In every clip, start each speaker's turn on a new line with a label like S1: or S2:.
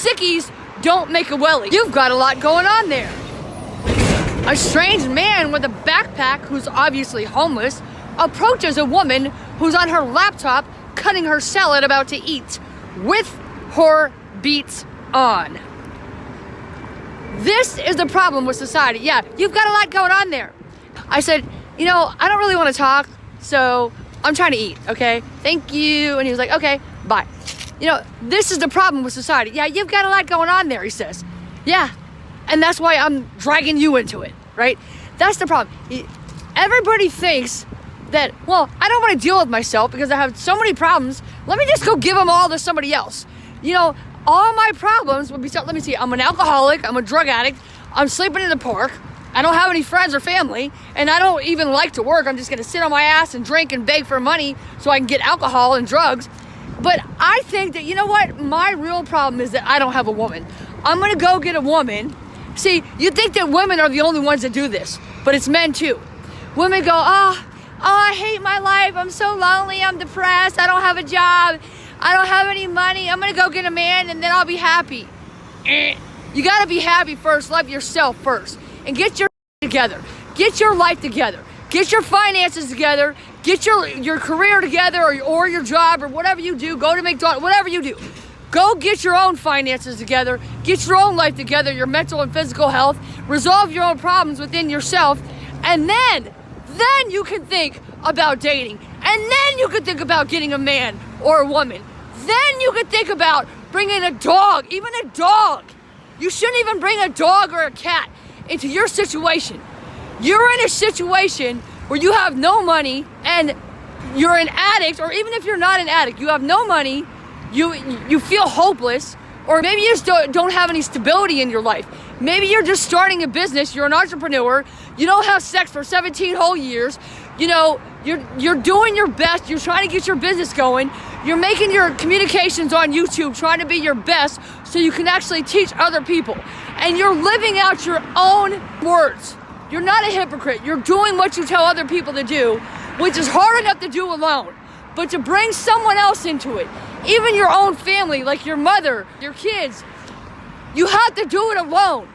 S1: sickies don't make a wellie. You've got a lot going on there. A strange man with a backpack who's obviously homeless approaches a woman who's on her laptop cutting her salad about to eat with her beats on. This is the problem with society. Yeah, you've got a lot going on there. I said, I don't really want to talk, so I'm trying to eat, okay? Thank you. And he was like, okay, bye. This is the problem with society. Yeah, you've got a lot going on there, he says. Yeah, and that's why I'm dragging you into it, right? That's the problem. Everybody thinks that, I don't want to deal with myself because I have so many problems. Let me just go give them all to somebody else. All my problems would be, let me see, I'm an alcoholic, I'm a drug addict, I'm sleeping in the park, I don't have any friends or family, and I don't even like to work. I'm just going to sit on my ass and drink and beg for money so I can get alcohol and drugs. But I think that, my real problem is that I don't have a woman. I'm going to go get a woman. See, you think that women are the only ones that do this, but it's men too. Women go, I hate my life. I'm so lonely. I'm depressed. I don't have a job. I don't have any money. I'm going to go get a man and then I'll be happy. You got to be happy first. Love yourself first. And get your together. Get your life together. Get your finances together. Get your career together or your job or whatever you do. Go to McDonald's, whatever you do. Go get your own finances together. Get your own life together, your mental and physical health. Resolve your own problems within yourself. And then you can think about dating. And then you can think about getting a man or a woman. Then you can think about bringing a dog, even a dog. You shouldn't even bring a dog or a cat into your situation. You're in a situation where you have no money and you're an addict, or even if you're not an addict, you have no money, you feel hopeless, or maybe you just don't have any stability in your life. Maybe you're just starting a business, you're an entrepreneur, you don't have sex for 17 whole years, you're doing your best, you're trying to get your business going, you're making your communications on YouTube, trying to be your best so you can actually teach other people. And you're living out your own words. You're not a hypocrite. You're doing what you tell other people to do, which is hard enough to do alone. But to bring someone else into it, even your own family, like your mother, your kids, you have to do it alone.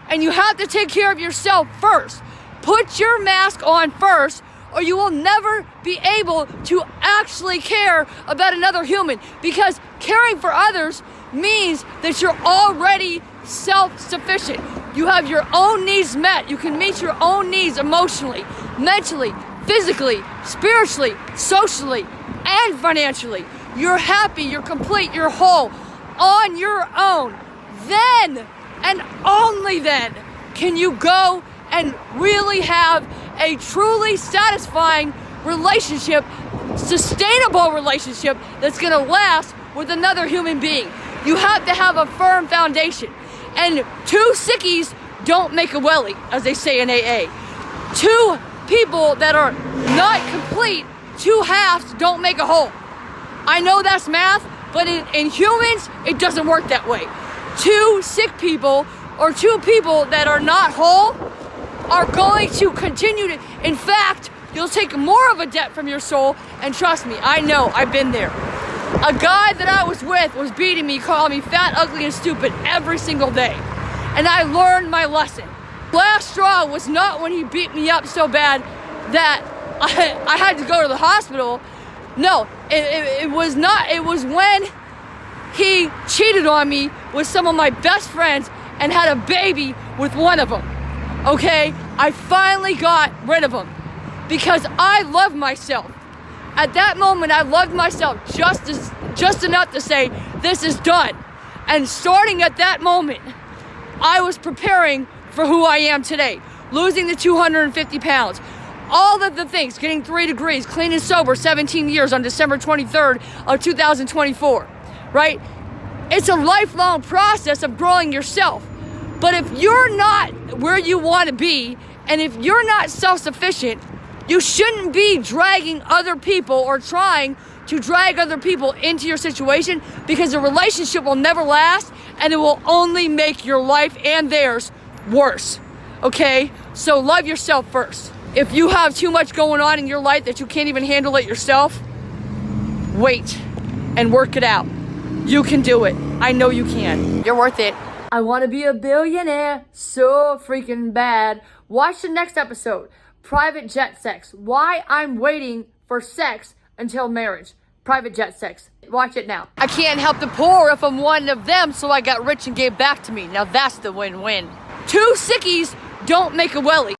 S1: And you have to take care of yourself first. Put your mask on first, or you will never be able to actually care about another human. Because caring for others means that you're already self-sufficient. You have your own needs met. You can meet your own needs emotionally, mentally, physically, spiritually, socially, and financially. You're happy, you're complete, you're whole on your own. Then, and only then, can you go and really have a truly satisfying relationship, sustainable relationship that's gonna last with another human being. You have to have a firm foundation. And two sickies don't make a wellie, as they say in AA. Two people that are not complete, two halves don't make a whole. I know that's math, but in humans, it doesn't work that way. Two sick people or two people that are not whole are going to continue to, in fact, you'll take more of a debt from your soul, and trust me, I know, I've been there. A guy that I was with was beating me, calling me fat, ugly, and stupid every single day. And I learned my lesson. Last straw was not when he beat me up so bad that I had to go to the hospital. No, it was not. It was when he cheated on me with some of my best friends and had a baby with one of them. Okay? I finally got rid of him because I love myself. At that moment, I loved myself just enough to say, this is done. And starting at that moment, I was preparing for who I am today. Losing the 250 pounds. All of the things, getting 3 degrees, clean and sober, 17 years on December 23rd of 2024, right? It's a lifelong process of growing yourself. But if you're not where you want to be, and if you're not self-sufficient, you shouldn't be dragging other people or trying to drag other people into your situation, because a relationship will never last and it will only make your life and theirs worse. Okay? So love yourself first. If you have too much going on in your life that you can't even handle it yourself, wait and work it out. You can do it. I know you can. You're worth it. I want to be a billionaire so freaking bad. Watch the next episode. Private jet sex. Why I'm waiting for sex until marriage. Private jet sex. Watch it now. I can't help the poor if I'm one of them, so I got rich and gave back to me. Now that's the win-win. Two sickies don't make a welly.